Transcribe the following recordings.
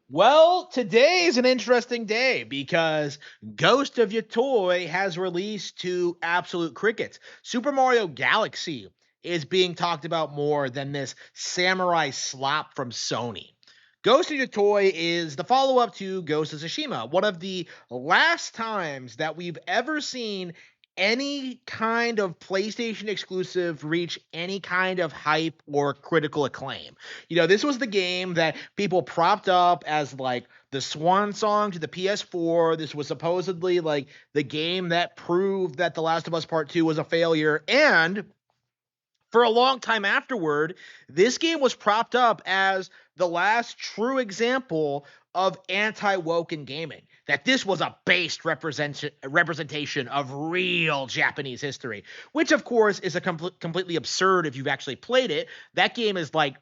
Well, today is an interesting day because Ghost of Yotei has released two absolute crickets. Super Mario Galaxy is being talked about more than this samurai slop from Sony. Ghost of Yotei is the follow up to Ghost of Tsushima, one of the last times that we've ever seen any kind of PlayStation exclusive reach any kind of hype or critical acclaim. This was the game that people propped up as like the swan song to the PS4. This was supposedly like the game that proved that The Last of Us Part 2 was a failure. And for a long time afterward, this game was propped up as the last true example of anti-woke in gaming. That this was a based representation of real Japanese history, which of course is a completely absurd if you've actually played it. That game is like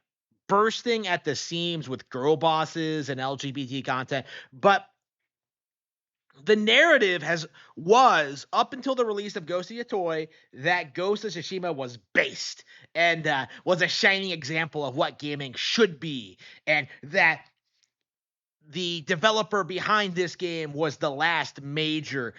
bursting at the seams with girl bosses and LGBT content, but the narrative was up until the release of Ghost of Yotei that Ghost of Tsushima was based and was a shining example of what gaming should be, and that the developer behind this game was the last major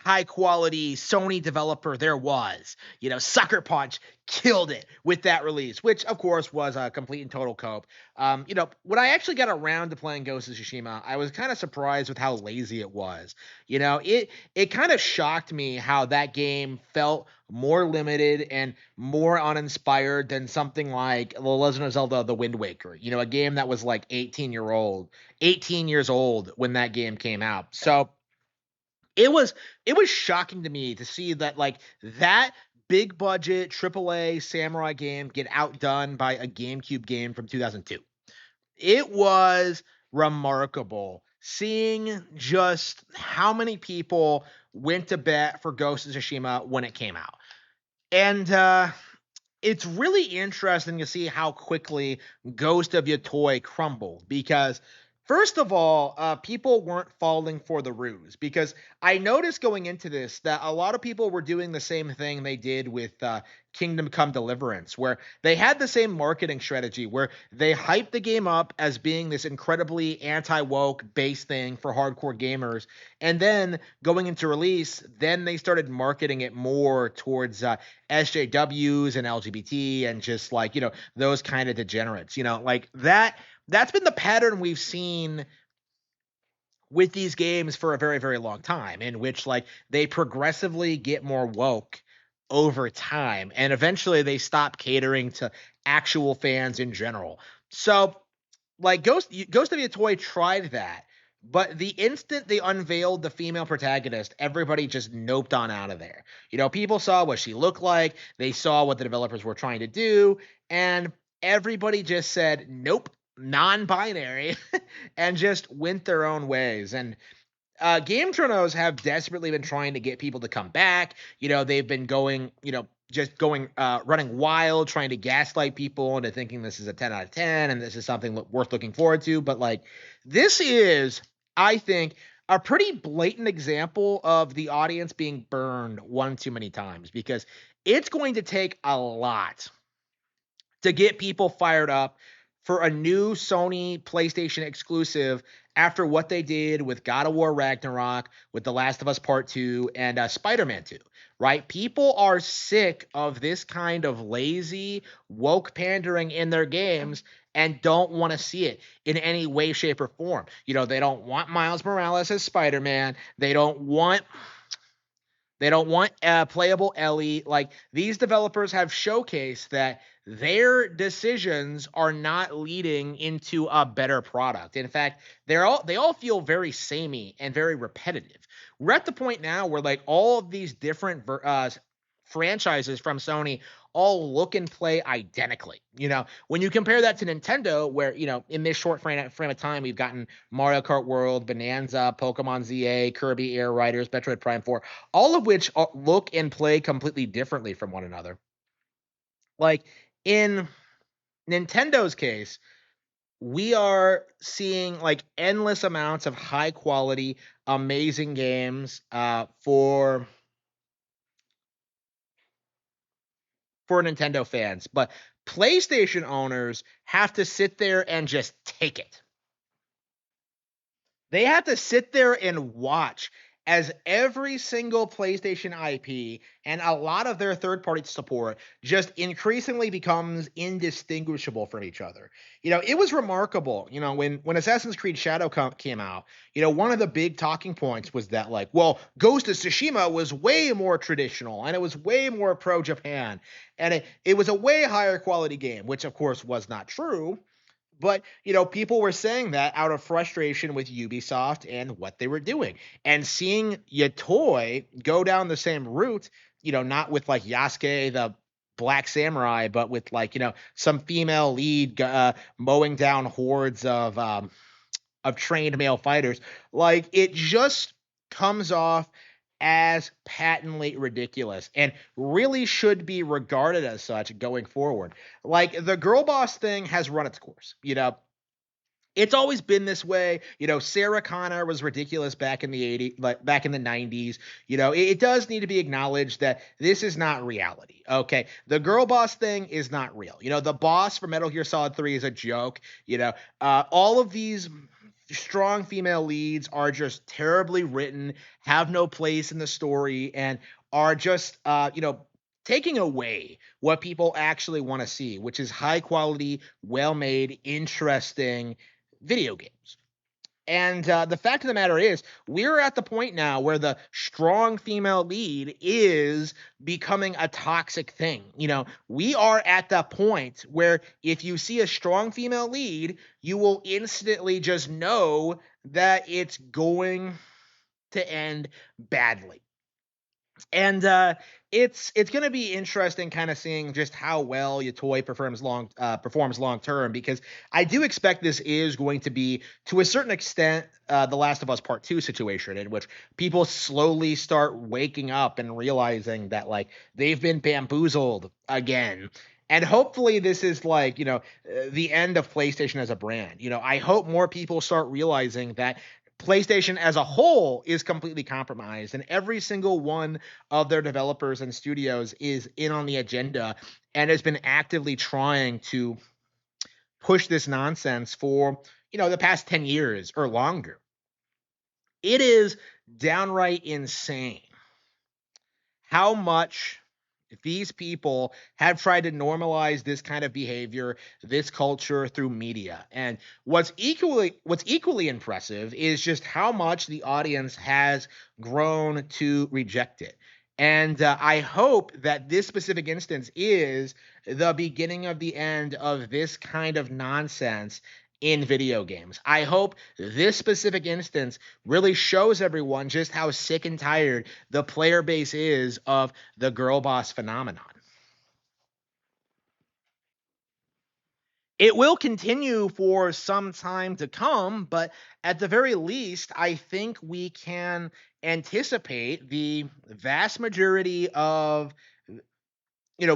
high quality Sony developer there was. Sucker Punch killed it with that release, which of course was a complete and total cope. When I actually got around to playing Ghost of Tsushima, I was kind of surprised with how lazy it was. It kind of shocked me how that game felt more limited and more uninspired than something like The Legend of Zelda: The Wind Waker. A game that was like 18 years old when that game came out. So it was shocking to me to see that like that big budget AAA samurai game get outdone by a GameCube game from 2002. It was remarkable seeing just how many people went to bat for Ghost of Tsushima when it came out. And it's really interesting to see how quickly Ghost of Yotei crumbled because first of all, people weren't falling for the ruse because I noticed going into this that a lot of people were doing the same thing they did with Kingdom Come Deliverance, where they had the same marketing strategy where they hyped the game up as being this incredibly anti-woke base thing for hardcore gamers, and then going into release, then they started marketing it more towards SJWs and LGBT and just like, those kind of degenerates, like that's been the pattern we've seen with these games for a very, very long time, in which like they progressively get more woke over time and eventually they stop catering to actual fans in general. So like Ghost of Yotei tried that, but the instant they unveiled the female protagonist, everybody just noped on out of there. People saw what she looked like, they saw what the developers were trying to do, and everybody just said, nope, non-binary, and just went their own ways. And Game Tronos have desperately been trying to get people to come back. They've been going, just going, running wild, trying to gaslight people into thinking this is a 10 out of 10 and this is something worth looking forward to. But like, this is, I think, a pretty blatant example of the audience being burned one too many times because it's going to take a lot to get people fired up for a new Sony PlayStation exclusive after what they did with God of War Ragnarok, with The Last of Us Part 2, and Spider-Man 2, right? People are sick of this kind of lazy, woke pandering in their games and don't want to see it in any way, shape, or form. They don't want Miles Morales as Spider-Man. They don't want playable Ellie. Like, these developers have showcased that their decisions are not leading into a better product. In fact, they all feel very samey and very repetitive. We're at the point now where like all of these different franchises from Sony all look and play identically. When you compare that to Nintendo, where in this short frame of time we've gotten Mario Kart World, Bonanza, Pokemon ZA, Kirby Air Riders, Metroid Prime 4, all of which look and play completely differently from one another. Like in Nintendo's case, we are seeing like endless amounts of high quality, amazing games for Nintendo fans, but PlayStation owners have to sit there and just take it. They have to sit there and watch as every single PlayStation IP and a lot of their third party support just increasingly becomes indistinguishable from each other. It was remarkable, when Assassin's Creed came out, one of the big talking points was that, like, well, Ghost of Tsushima was way more traditional and it was way more pro Japan and it was a way higher quality game, which of course was not true. But, people were saying that out of frustration with Ubisoft and what they were doing. And seeing Yotei go down the same route, not with like Yasuke, the Black Samurai, but with like, some female lead mowing down hordes of trained male fighters. Like, it just comes off as patently ridiculous and really should be regarded as such going forward. Like, the girl boss thing has run its course. It's always been this way. Sarah Connor was ridiculous back in the 80s, like back in the 90s. It does need to be acknowledged that this is not reality. Okay. The girl boss thing is not real. The boss for Metal Gear Solid 3 is a joke. All of these strong female leads are just terribly written, have no place in the story, and are just, taking away what people actually want to see, which is high quality, well made, interesting video games. And the fact of the matter is, we're at the point now where the strong female lead is becoming a toxic thing. We are at the point where if you see a strong female lead, you will instantly just know that it's going to end badly. And it's going to be interesting kind of seeing just how well Yotei performs long term, because I do expect this is going to be, to a certain extent, the Last of Us Part 2 situation, in which people slowly start waking up and realizing that, like, they've been bamboozled again. And hopefully this is like, the end of PlayStation as a brand. I hope more people start realizing that PlayStation as a whole is completely compromised, and every single one of their developers and studios is in on the agenda and has been actively trying to push this nonsense for, the past 10 years or longer. It is downright insane how much these people have tried to normalize this kind of behavior, this culture through media. And what's equally impressive is just how much the audience has grown to reject it. And I hope that this specific instance is the beginning of the end of this kind of nonsense in video games. I hope this specific instance really shows everyone just how sick and tired the player base is of the girl boss phenomenon. It will continue for some time to come, but at the very least, I think we can anticipate the vast majority of,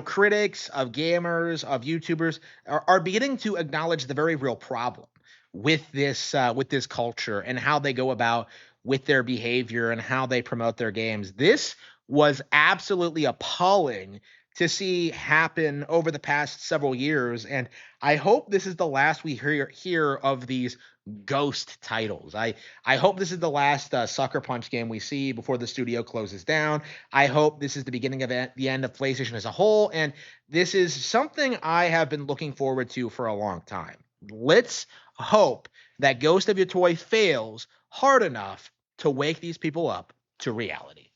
critics, of gamers, of YouTubers are beginning to acknowledge the very real problem with this culture and how they go about with their behavior and how they promote their games. This was absolutely appalling to see happen over the past several years, and I hope this is the last we hear of these ghost titles. I hope this is the last Sucker Punch game we see before the studio closes down. I hope this is the beginning of the end of PlayStation as a whole, and this is something I have been looking forward to for a long time. Let's hope that Ghost of Yotei fails hard enough to wake these people up to reality.